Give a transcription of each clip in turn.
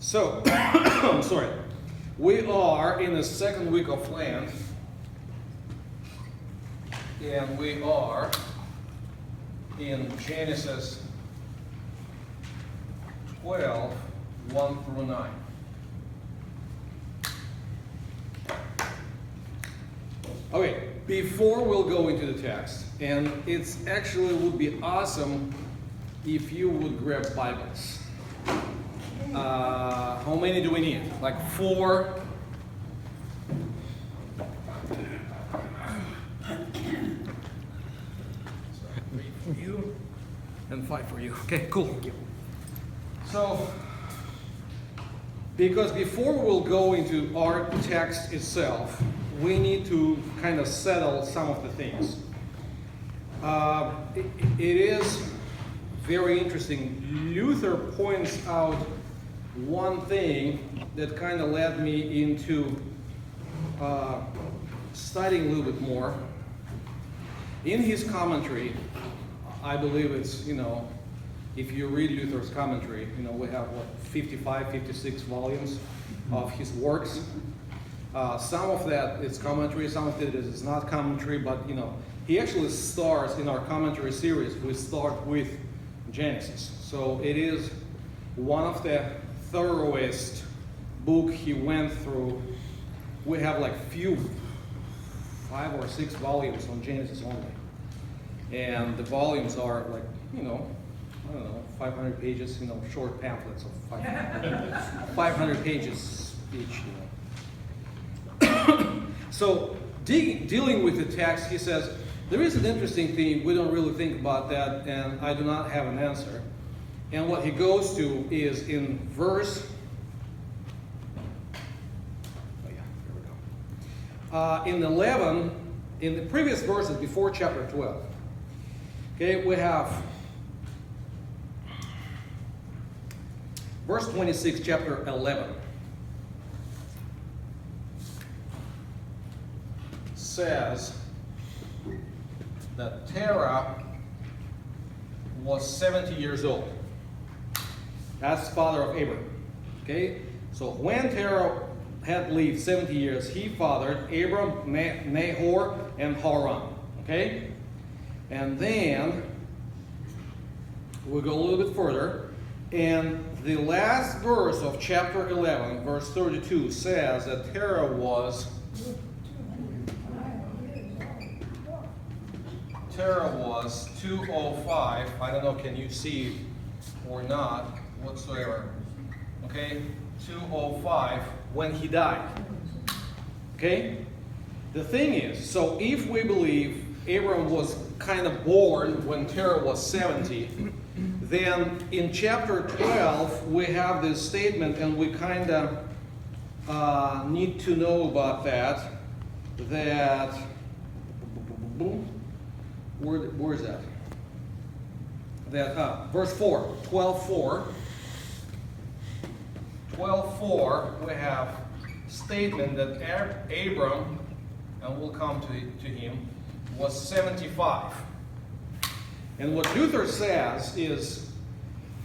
So, I'm sorry. We are in the second week of Lent, and we are in Genesis 12, 1 through 9. Okay, before we'll go into the text, and it's actually would be awesome if you would grab Bibles. How many do we need? Like 4? So 3 for you and 5 for you. Okay, cool. So, because before we'll go into our text itself, we need to kind of settle some of the things. It is very interesting. Luther points out one thing that kind of led me into studying a little bit more. In his commentary, I believe it's, if you read Luther's commentary, we have 55, 56 volumes of his works. Some of that is commentary, some of it is not commentary, but he actually starts in our commentary series. We start with Genesis, so it is one of the thoroughest book he went through. We have like 5 or 6 volumes on Genesis only, and the volumes are like I don't know, 500 pages, short pamphlets of 500 pages each. So, dealing with the text, he says, there is an interesting thing, we don't really think about that, and I do not have an answer. And what he goes to is in verse, in 11, in the previous verses before chapter 12, okay, we have verse 26, chapter 11. Says that Terah was 70 years old. That's the father of Abram. Okay? So when Terah had lived 70 years, he fathered Abram, Nahor, and Haran. Okay? And then we'll go a little bit further. And the last verse of chapter 11, verse 32, says that Terah was 205. I don't know, can you see it or not, whatsoever. Okay? 205 when he died. Okay? The thing is, so if we believe Abram was kind of born when Terah was 70, then in chapter 12 we have this statement, and we kind of need to know about that. Where is that? Verse 4, 12:4. 12:4, we have statement that Abram, and we'll come to him, was 75. And what Luther says is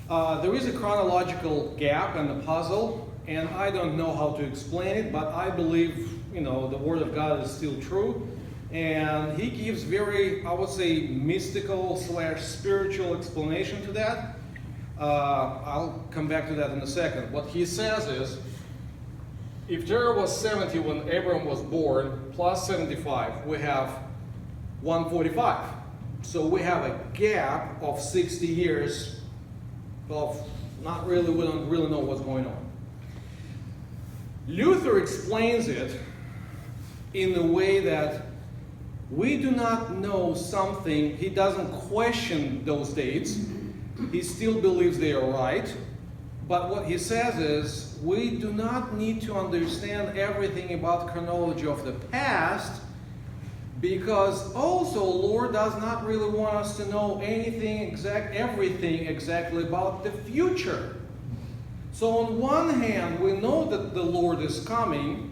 there is a chronological gap in the puzzle, and I don't know how to explain it, but I believe the Word of God is still true. And he gives very, I would say, mystical / spiritual explanation to that. I'll come back to that in a second. What he says is, if Terah was 70 when Abram was born, plus 75, we have 145. So we have a gap of 60 years of we don't really know what's going on. Luther explains it in the way that we do not know something. He doesn't question those dates. He still believes they are right. But what he says is, we do not need to understand everything about chronology of the past, because also Lord does not really want us to know everything exactly about the future. So on one hand, we know that the Lord is coming.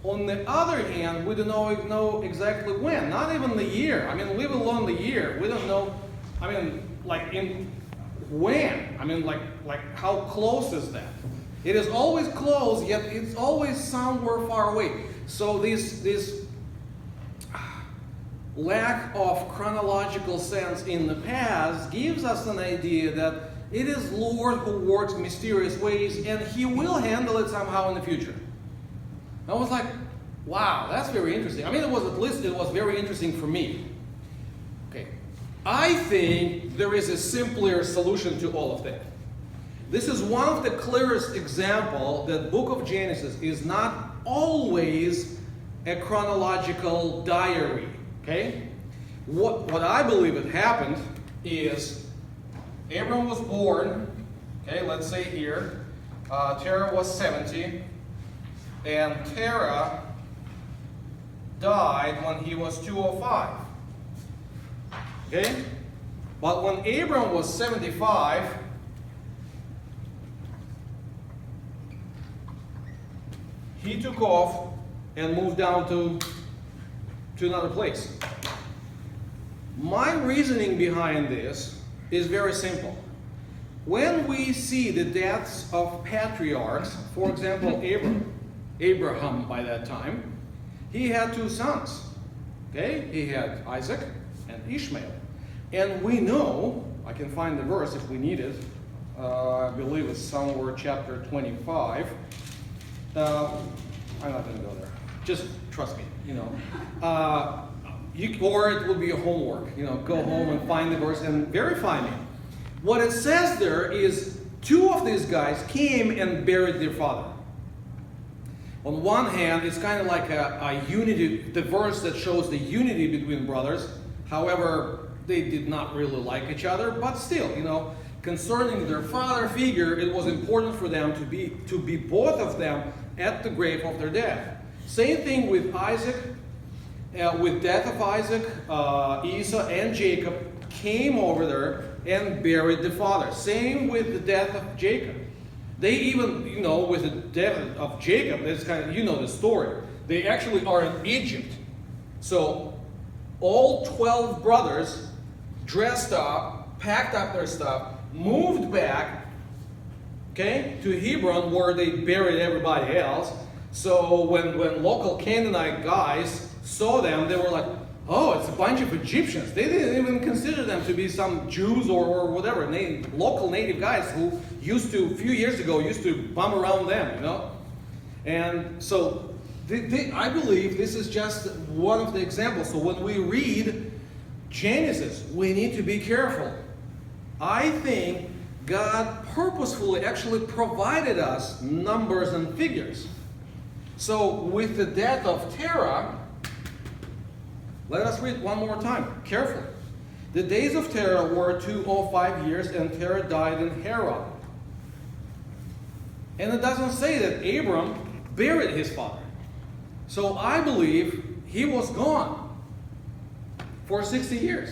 On the other hand, we don't know exactly when, not even the year. Leave alone the year. We don't know, when. Like how close is that? It is always close, yet it's always somewhere far away. So this lack of chronological sense in the past gives us an idea that it is Lord who works mysterious ways, and He will handle it somehow in the future. I was like, wow, that's very interesting. I mean, it was very interesting for me. Okay, I think there is a simpler solution to all of that. This is one of the clearest examples that book of Genesis is not always a chronological diary. Okay? What I believe had happened is Abram was born, okay, let's say here, Terah was 70, and Terah died when he was 205. Okay? But when Abram was 75, he took off and moved down to another place. My reasoning behind this is very simple. When we see the deaths of patriarchs, for example, Abraham by that time, he had 2 sons. Okay? He had Isaac and Ishmael. And we know, I can find the verse if we need it, I believe it's somewhere chapter 25. I'm not going to go there. Just trust me, or it will be a homework. Go home and find the verse and verify me. What it says there is 2 of these guys came and buried their father. On one hand, it's kind of like a unity, the verse that shows the unity between brothers. However, they did not really like each other, but still, concerning their father figure, it was important for them to be both of them at the grave of their dad. Same thing with Isaac. With death of Isaac, Esau and Jacob came over there and buried the father. Same with the death of Jacob. They even, with the death of Jacob, that's kind of, the story. They actually are in Egypt. So all 12 brothers dressed up, packed up their stuff, moved back, okay, to Hebron where they buried everybody else. So when local Canaanite guys saw them, they were like, oh, it's a bunch of Egyptians. They didn't even consider them to be some Jews or whatever, local native guys who a few years ago, used to bum around them, And so I believe this is just one of the examples. So when we read Genesis, we need to be careful. I think God purposefully actually provided us numbers and figures. So with the death of Terah, let us read one more time, carefully. The days of Terah were 205 years, and Terah died in Haran. And it doesn't say that Abram buried his father. So I believe he was gone for 60 years.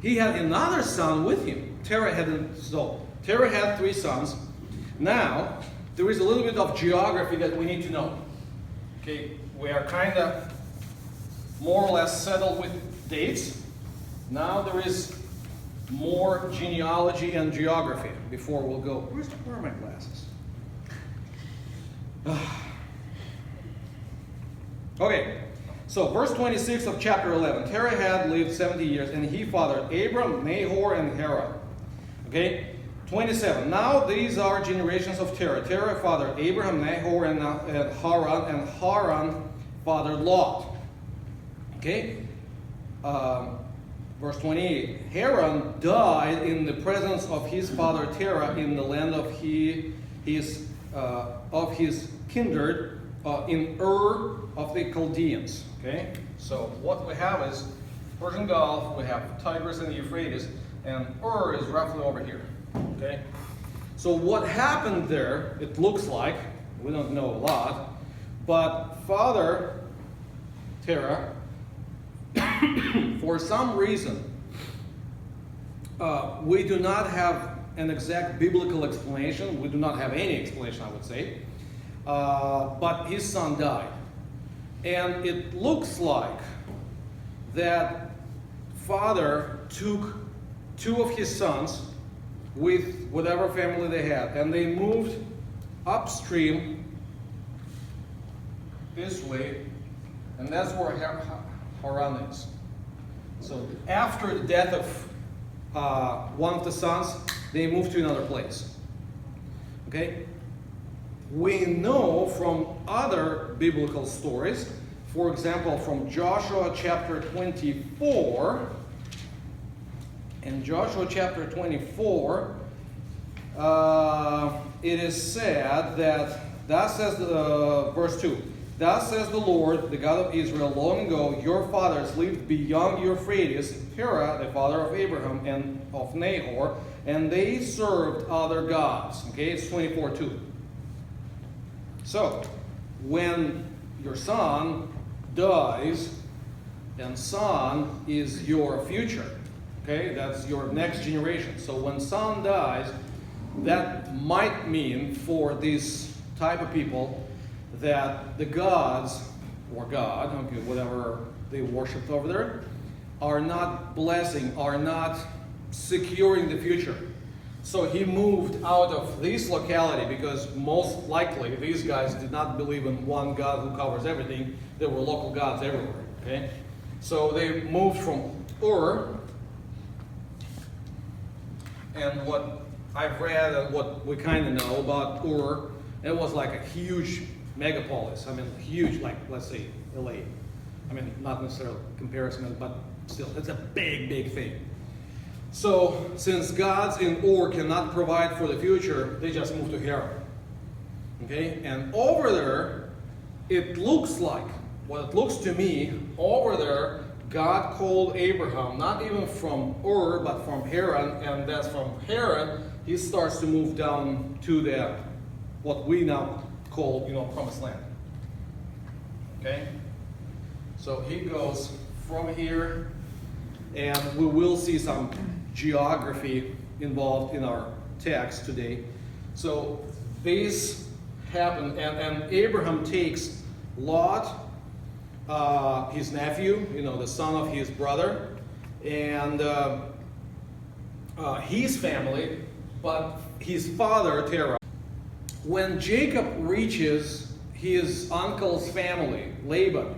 He had another son with him. Terah had 3 sons. Now, there is a little bit of geography that we need to know. Okay, we are kind of more or less settled with dates. Now there is more genealogy and geography before we'll go. Where are my glasses? Okay, so verse 26 of chapter 11. Terah had lived 70 years, and he fathered Abram, Nahor, and Haran. Okay, 27. Now these are generations of Terah. Terah fathered Abraham, Nahor, and Haran, and Haran fathered Lot. Okay, verse 28. Haran died in the presence of his father Terah in the land of his kindred in Ur of the Chaldeans. Okay, so what we have is Persian Gulf. We have Tigris and the Euphrates, and Ur is roughly over here. Okay, so what happened there? It looks like, we don't know a lot, but Father Terah, for some reason, we do not have an exact biblical explanation. We do not have any explanation, I would say. But his son died. And it looks like that father took 2 of his sons with whatever family they had, and they moved upstream this way, and that's where Haran is. So after the death of one of the sons, they moved to another place. Okay? We know from other biblical stories, for example, from Joshua chapter 24. In Joshua chapter 24, it is said that, thus says verse 2, thus says the Lord, the God of Israel, long ago your fathers lived beyond Euphrates, Terah, the father of Abraham and of Nahor, and they served other gods. Okay, it's 24:2. So, when your son dies, and son is your future, okay, that's your next generation. So when son dies, that might mean for this type of people that the gods, or God, okay, whatever they worshipped over there, are not blessing, are not securing the future. So he moved out of this locality because most likely these guys did not believe in one God who covers everything. There were local gods everywhere. Okay, so they moved from Ur, and what I've read and what we kind of know about Ur, it was like a huge megapolis. I mean, huge, like let's say LA. I mean, not necessarily comparison, but still, it's a big, big thing. So, since gods in Ur cannot provide for the future, they just move to Haran. Okay? And over there, it looks like, what it looks to me, over there, God called Abraham, not even from Ur, but from Haran, and that's from Haran, he starts to move down to the, what we now call, Promised Land. Okay? So he goes from here, and we will see some geography involved in our text today. So this happened, and Abraham takes Lot, his nephew, the son of his brother, and his family, but his father, Terah. When Jacob reaches his uncle's family, Laban,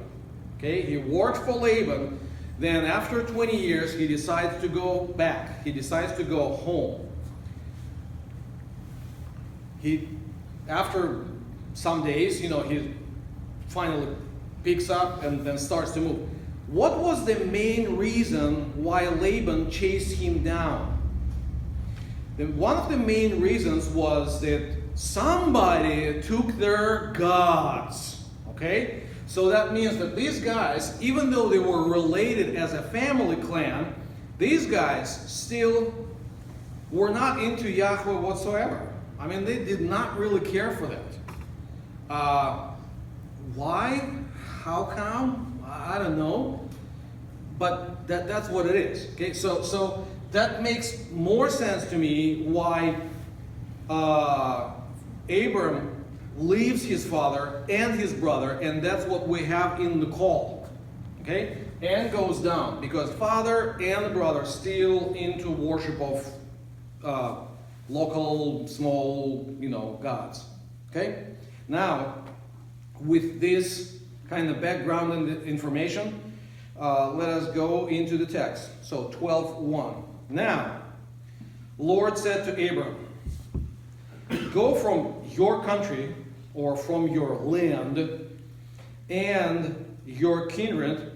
okay, he worked for Laban. Then after 20 years, he decides to go back. He decides to go home. After some days, he finally picks up and then starts to move. What was the main reason why Laban chased him down? One of the main reasons was that somebody took their gods. Okay? So that means that these guys, even though they were related as a family clan, these guys still were not into Yahweh whatsoever. I mean, they did not really care for that. Why? How come? I don't know. But that's what it is. Okay, so that makes more sense to me why Abram leaves his father and his brother, and that's what we have in the call. Okay? And goes down, because father and brother still into worship of local, small, gods. Okay? Now, with this kind of background and information, let us go into the text. So 12:1. Now, Lord said to Abram, go from your country, or from your land, and your kindred,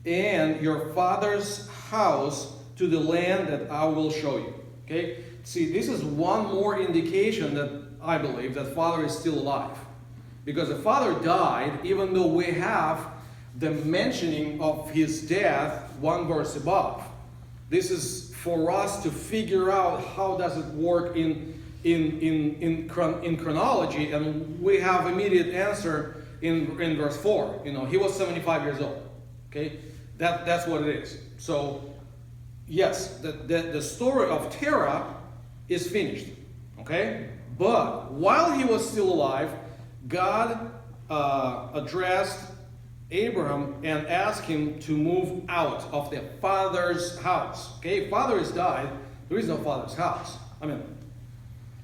and your father's house, to the land that I will show you. Okay? See, this is one more indication that I believe that father is still alive. Because the father died, even though we have the mentioning of his death one verse above. This is for us to figure out how does it work in chronology, and we have immediate answer in verse 4. He was 75 years old. Okay, that's what it is. So yes, the story of Terah is finished. Okay, but while he was still alive, God addressed Abraham and asked him to move out of the father's house. Okay, father has died. There is no father's house. I mean,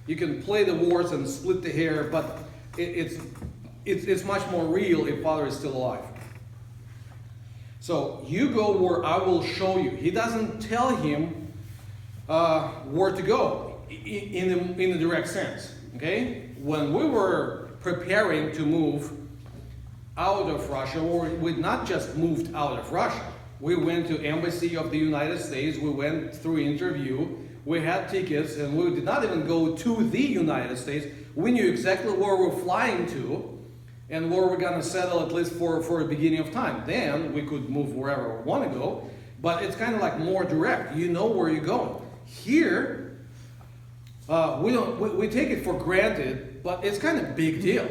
you can play the words and split the hair, but it's much more real if Father is still alive. So you go where I will show you. He doesn't tell him where to go in the direct sense. Okay? When we were preparing to move out of Russia, or we not just moved out of Russia, we went to Embassy of the United States, we went through interview, we had tickets, and we did not even go to the United States. We knew exactly where we're flying to and where we're going to settle, at least for a beginning of time. Then we could move wherever we want to go, but it's kind of like more direct. You know where you're going. Here, we take it for granted, but it's kind of a big deal.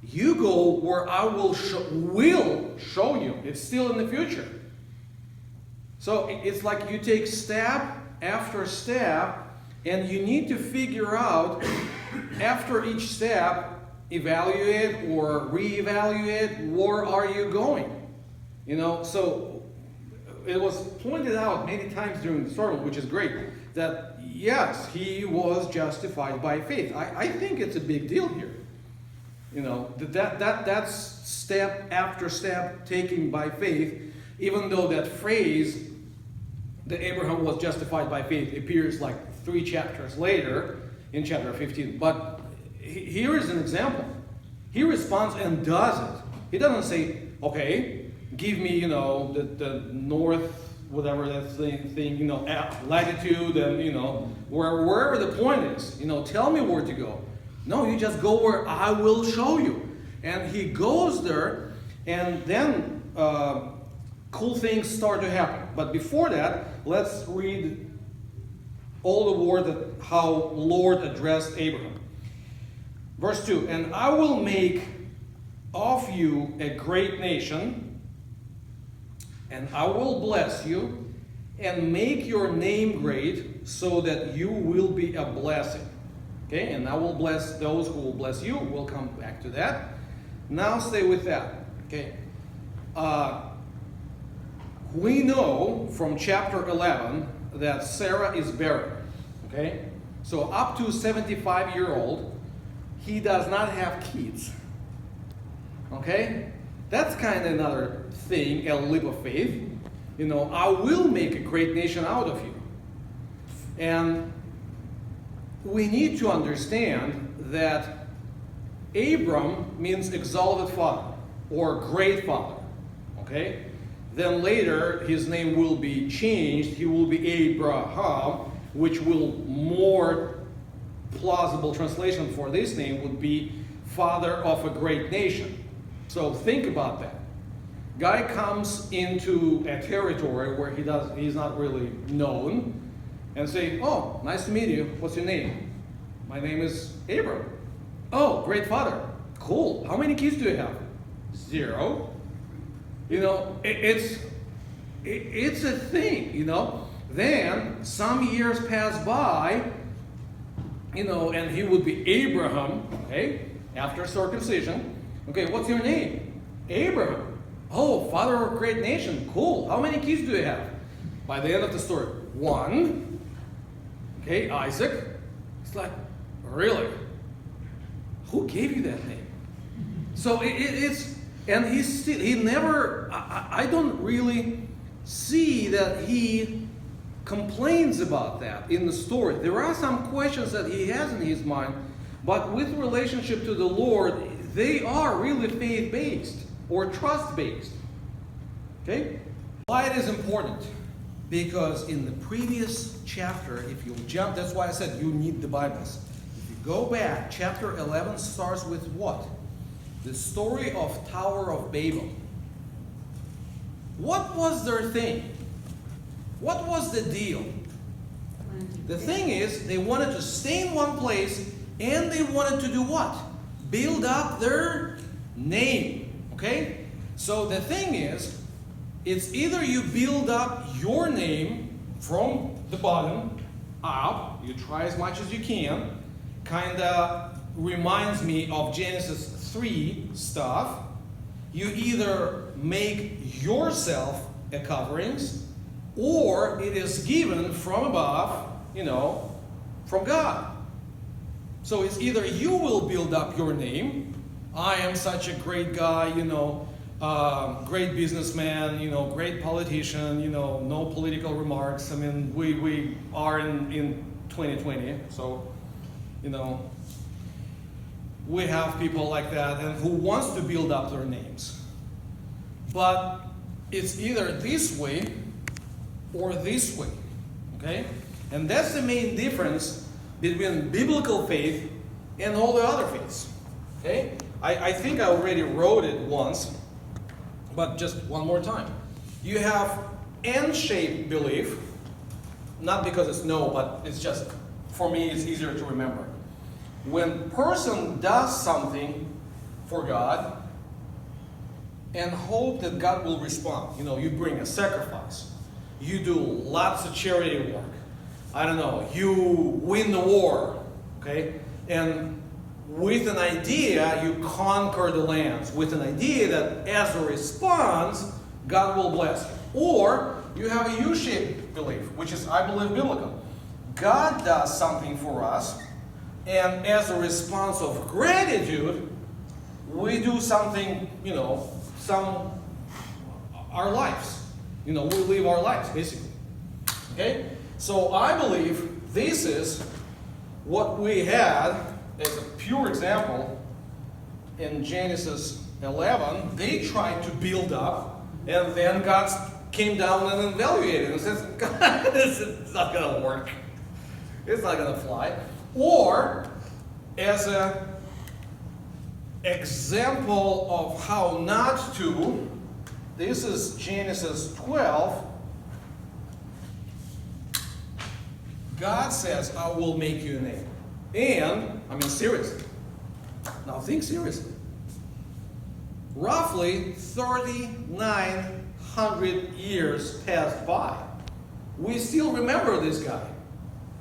You go where I will show you. It's still in the future. So it's like you take step after step, and you need to figure out after each step, evaluate or reevaluate, where are you going? You know, so it was pointed out many times during the sermon, which is great, that yes, he was justified by faith. I think it's a big deal here. You know, that's step after step taken by faith, even though that phrase that Abraham was justified by faith appears like 3 chapters later in chapter 15. But here is an example. He responds and does it. He doesn't say, okay, give me, you know, the north, whatever that thing, you know, latitude, and, you know, wherever the point is, you know, tell me where to go. No, you just go where I will show you. And he goes there, and then cool things start to happen. But before that, let's read all the word that how Lord addressed Abraham. Verse 2, and I will make of you a great nation, and I will bless you, and make your name great, so that you will be a blessing. Okay, and I will bless those who will bless you. We'll come back to that. Now stay with that. Okay. We know from chapter 11 that Sarah is barren. Okay? So up to 75-year-old, he does not have kids. Okay? That's kind of another thing, a leap of faith. You know, I will make a great nation out of you. And we need to understand that Abram means exalted father or great father. Okay? Then later his name will be changed. He will be Abraham, which will more plausible translation for this name would be father of a great nation. So think about that. Guy comes into a territory where he's not really known and say, oh, nice to meet you. What's your name? My name is Abram. Oh, great father. Cool. How many kids do you have? 0. You know, it's a thing, you know. Then some years pass by, you know, and he would be Abraham, okay, after circumcision. Okay, what's your name? Abraham. Oh, father of a great nation. Cool. How many kids do you have? By the end of the story, 1. Okay, Isaac. It's like, really? Who gave you that name? So it's, and he never, I don't really see that he complains about that in the story. There are some questions that he has in his mind, but with relationship to the Lord, they are really faith-based or trust-based. Okay? Why it is important? Because in the previous chapter, if you jump, that's why I said you need the Bibles. If you go back, chapter 11 starts with what? The story of Tower of Babel. What was their thing? What was the deal? The thing is, they wanted to stay in one place, and they wanted to do what? Build up their name. Okay? So the thing is, it's either you build up your name from the bottom up, you try as much as you can, kind of reminds me of Genesis 3 stuff. You either make yourself a coverings, or it is given from above, you know, from God. So it's either you will build up your name, I am such a great guy, great businessman, great politician, no political remarks. I mean, we are in 2020, so, we have people like that and who wants to build up their names. But it's either this way or this way, okay? And that's the main difference between biblical faith and all the other faiths, okay? I think I already wrote it once, but just one more time. You have N-shaped belief, not because it's no, but it's just, for me, it's easier to remember. When a person does something for God and hope that God will respond, you bring a sacrifice, you do lots of charity work, I don't know, you win the war, okay? And with an idea, you conquer the lands. With an idea that as a response, God will bless you. Or you have a U-shaped belief, which is, I believe, biblical. God does something for us, and as a response of gratitude, we do something, our lives. We live our lives, basically. Okay? So I believe this is what we had as a pure example in Genesis 11. They tried to build up, and then God came down and evaluated and says, God, this is not going to work. It's not going to fly. Or as an example of how not to, this is Genesis 12. God says, I will make you a name. And, seriously. Now think seriously. Roughly 3,900 years passed by. We still remember this guy.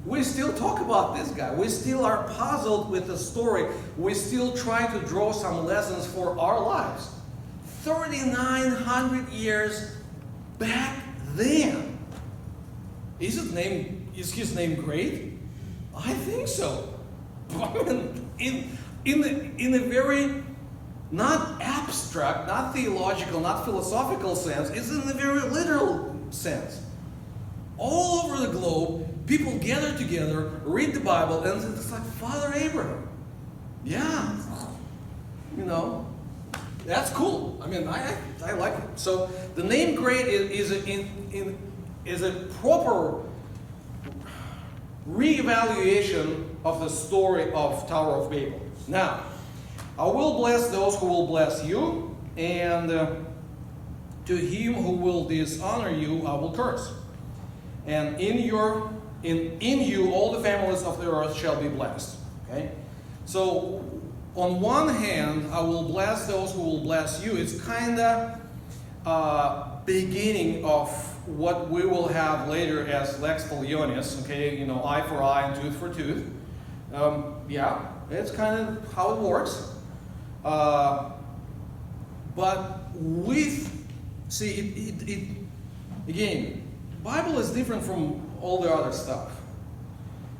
We still talk about this guy. We still are puzzled with the story. We still try to draw some lessons for our lives. 3,900 years back then. Is his name great? I think so. In a very not abstract, not theological, not philosophical sense, it's in a very literal sense. All over the globe, people gather together, read the Bible, and it's like Father Abraham. Yeah, that's cool. I like it. So the name great is a proper reevaluation of the story of Tower of Babel. Now, I will bless those who will bless you, and to him who will dishonor you, I will curse. And in you all the families of the earth shall be blessed. Okay? So, on one hand, I will bless those who will bless you. It's kind of beginning of what we will have later as lex talionis, okay, eye for eye and tooth for tooth. Yeah, it's kind of how it works. But again, Bible is different from all the other stuff.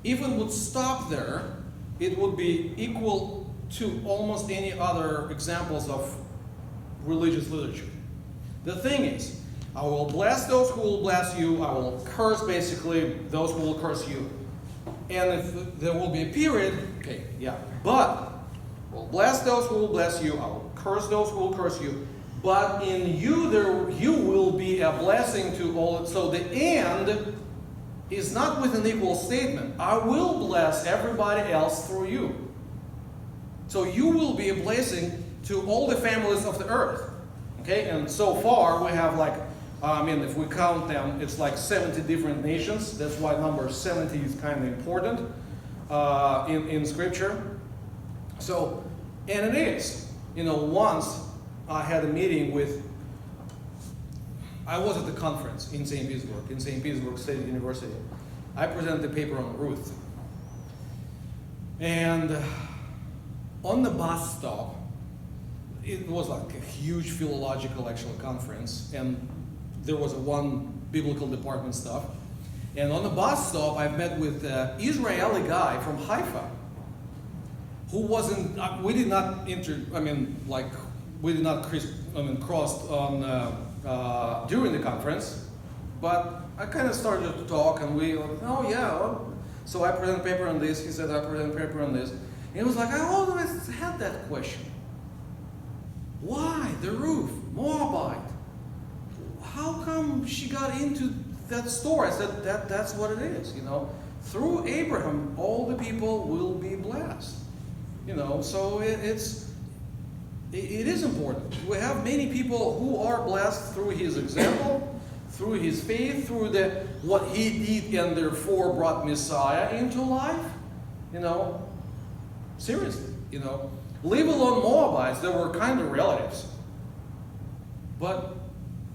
If it would stop there, it would be equal to almost any other examples of religious literature. The thing is, I will bless those who will bless you. I will curse, basically, those who will curse you. And if there will be a period, okay, yeah. But I will bless those who will bless you. I will curse those who will curse you. But in you, you will be a blessing to all. So the end is not with an equal statement. I will bless everybody else through you. So you will be a blessing to all the families of the earth. Okay, and so far we have if we count them, it's like 70 different nations. That's why number 70 is kind of important in Scripture. So, and it is. Once I had a meeting I was at the conference in St. Petersburg State University. I presented a paper on Ruth. And on the bus stop, it was like a huge philological conference, and there was one biblical department stuff. And on the bus stop, I met with an Israeli guy from Haifa, who wasn't. We did not cross on during the conference, but I kind of started to talk, and we, oh yeah. Oh. So I present paper on this. He said I present paper on this. And it was like I always had that question. Why the roof, Moabite? How come she got into that story? I said that's what it is. Through Abraham, all the people will be blessed. So it is important. We have many people who are blessed through his example, through his faith, through what he did, and therefore brought Messiah into life. Seriously, leave alone Moabites, they were kind of relatives. But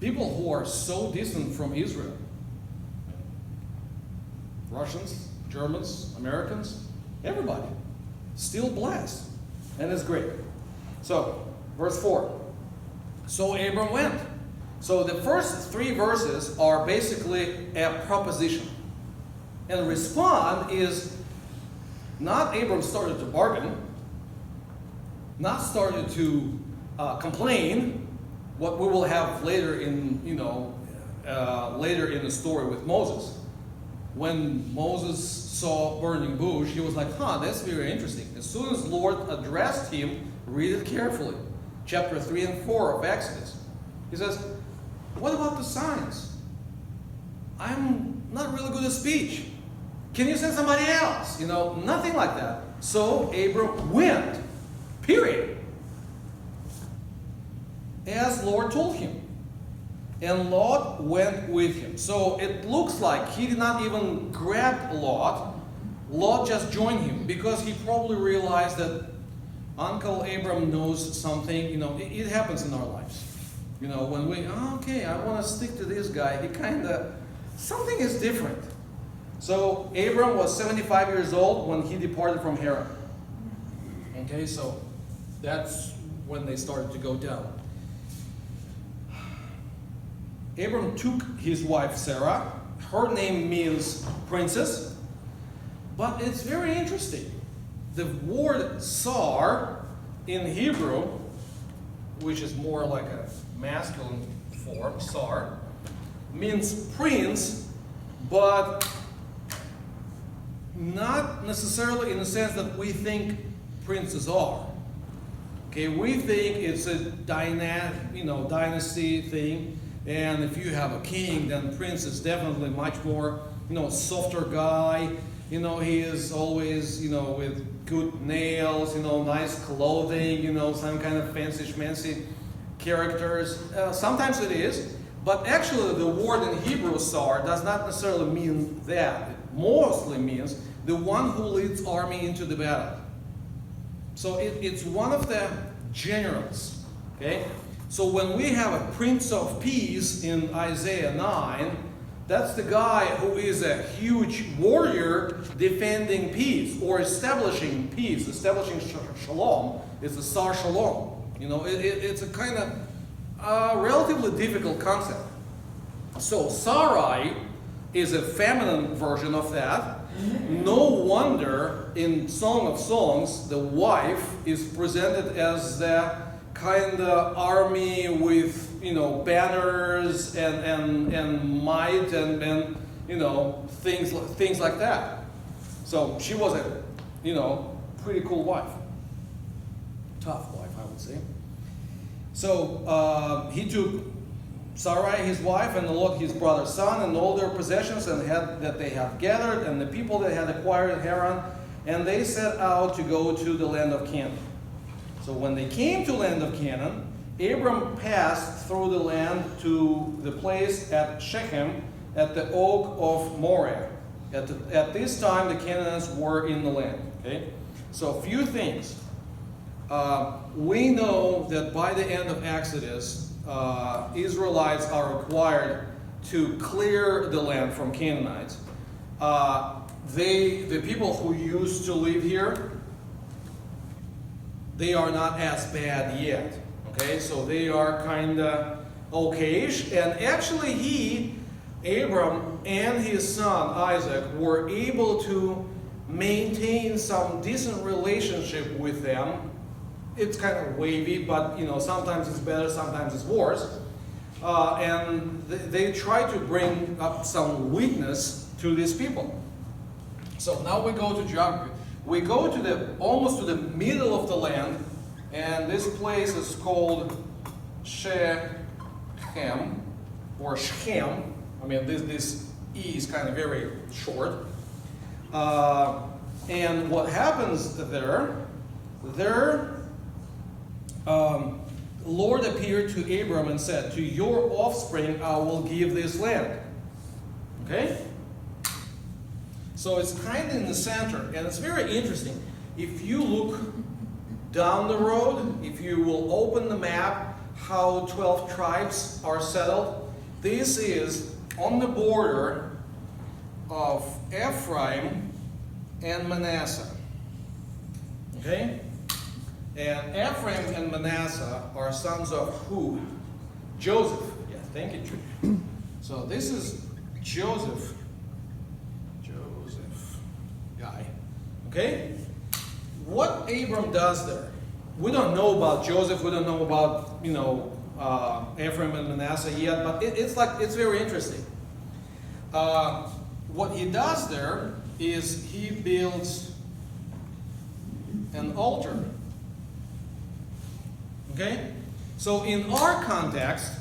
people who are so distant from Israel, Russians, Germans, Americans, everybody, still blessed. And it's great. So, verse 4. So Abram went. So the first 3 verses are basically a proposition. And respond is not Abram started to bargain, not started to complain, what we will have later in the story with Moses. When Moses saw burning bush, he was like, that's very interesting. As soon as the Lord addressed him, read it carefully. Chapter 3 and 4 of Exodus. He says, what about the signs? I'm not really good at speech. Can you send somebody else? Nothing like that. So Abram went. Period. As Lord told him. And Lot went with him. So it looks like he did not even grab Lot. Lot just joined him because he probably realized that Uncle Abram knows something. It happens in our lives. When we, I want to stick to this guy. He something is different. So Abram was 75 years old when he departed from Haran. Okay, so that's when they started to go down. Abram took his wife Sarah. Her name means princess. But it's very interesting. The word Sar in Hebrew, which is more like a masculine form, Sar, means prince, but not necessarily in the sense that we think princes are. Okay, we think it's a dynasty thing. And if you have a king, then prince is definitely much more, softer guy. He is always, with good nails, nice clothing, some kind of fancy characters. Sometimes it is, but actually the word in Hebrew, sar, does not necessarily mean that. It mostly means the one who leads army into the battle. So it's one of the generals, okay? So when we have a Prince of Peace in Isaiah 9, that's the guy who is a huge warrior defending peace or establishing peace, establishing shalom. It's the Sar Shalom. It's a kind of relatively difficult concept. So Sarai is a feminine version of that. No wonder in Song of Songs the wife is presented as the kind of army with banners and might and things like that. So she was a pretty cool wife, tough wife, I would say. So he took Sarai his wife and Lot his brother's son and all their possessions that they had gathered and the people that had acquired in Haran, and they set out to go to the land of Canaan. So when they came to the land of Canaan, Abram passed through the land to the place at Shechem at the oak of Moreh. At this time, the Canaanites were in the land. Okay, so a few things. We know that by the end of Exodus, Israelites are required to clear the land from Canaanites. The people who used to live here, they are not as bad yet. Okay, so they are kind of okayish. And actually he Abram and his son Isaac were able to maintain some decent relationship with them. It's kind of wavy, but sometimes it's better, sometimes it's worse. And they try to bring up some witness to these people. So now we go to geography. We go to almost to the middle of the land, and this place is called Shechem or Shechem. I mean, this E is kind of very short. And what happens there, Lord appeared to Abram and said, "To your offspring I will give this land." Okay? So it's kind of in the center, and it's very interesting. If you look down the road, if you will open the map, how 12 tribes are settled, this is on the border of Ephraim and Manasseh. Okay? And Ephraim and Manasseh are sons of who? Joseph. Yeah, thank you, Judy. So this is Joseph guy. Okay? What Abram does there? We don't know about Joseph. We don't know about Ephraim and Manasseh yet, but it's very interesting. What he does there is he builds an altar. Okay? So in our context,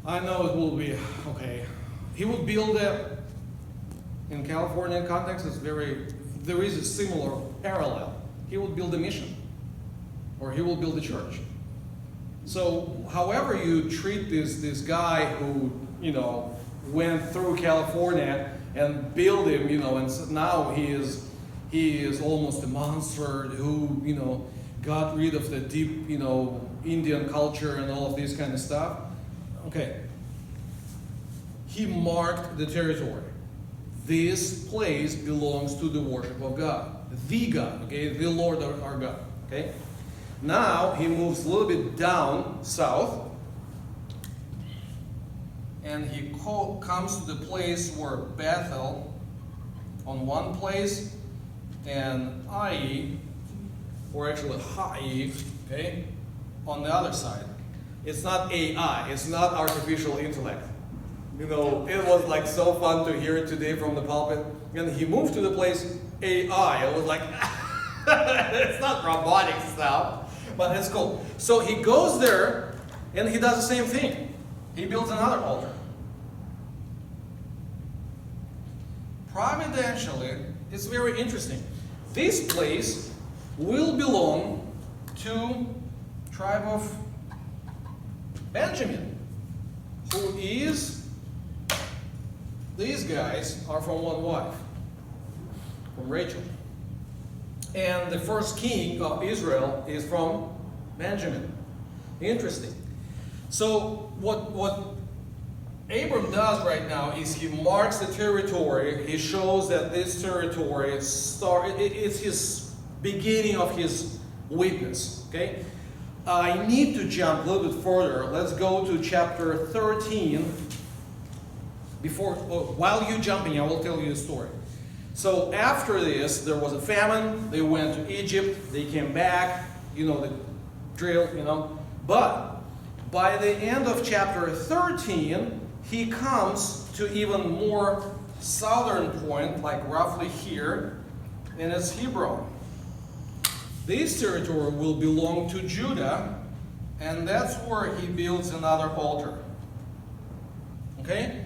I know it will be, okay, he would build in California context, there is a similar parallel. He would build a mission, or he will build a church. So however you treat this guy who, went through California and built him, and so now he is almost a monster who, got rid of the deep, Indian culture and all of this kind of stuff. Okay. He marked the territory. This place belongs to the worship of God. The God, okay? The Lord our God, okay? Now he moves a little bit down south, and he comes to the place where Bethel on one place and Ai, or actually Hai, okay, on the other side. It's not AI, it's not artificial intellect. It was like so fun to hear it today from the pulpit. And he moved to the place AI. I was like, it's not robotic stuff, but it's cool. So he goes there and he does the same thing. He builds another altar. Providentially, it's very interesting. This place will belong to tribe of Benjamin, who is, these guys are from one wife, from Rachel. And the first king of Israel is from Benjamin. Interesting. So what Abram does right now is he marks the territory. He shows that this territory it's his beginning of his witness. Okay? I need to jump a little bit further. Let's go to chapter 13. While you're jumping, I will tell you a story. So after this, there was a famine. They went to Egypt. They came back. The drill, But by the end of chapter 13, he comes to even more southern point, like roughly here, and it's Hebron. This territory will belong to Judah, and that's where he builds another altar. Okay?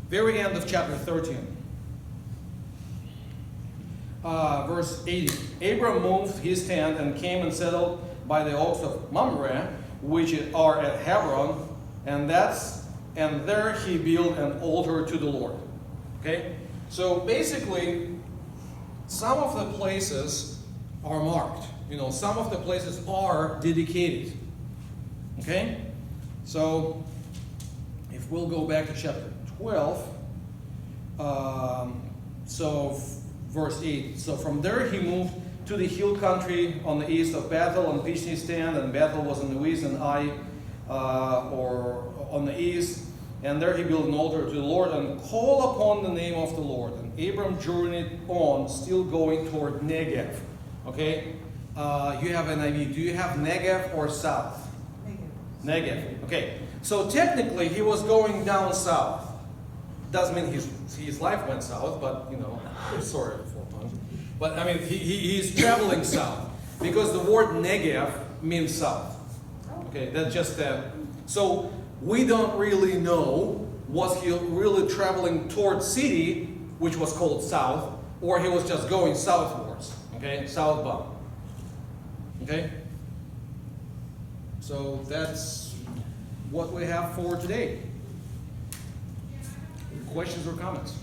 Very end of chapter 13. Verse 80. Abram moved his tent and came and settled by the oaks of Mamre, which are at Hebron, and there he built an altar to the Lord. Okay? So basically, some of the places are marked. Some of the places are dedicated. Okay? So, if we'll go back to chapter 12, verse 8. So from there he moved to the hill country on the east of Bethel and pitched his tent, and Bethel was on the west and Ai or on the east. And there he built an altar to the Lord and called upon the name of the Lord. And Abram journeyed on, still going toward Negev. Okay? You have NIV. Do you have Negev or south? Negev. Okay. So technically he was going down south. Doesn't mean his life went south, but sorry for tongues. But I mean he's traveling south because the word Negev means south. Okay, that's just that. So we don't really know, was he really traveling towards city, which was called south, or he was just going southwards, okay, southbound. Okay? So that's what we have for today. Questions or comments?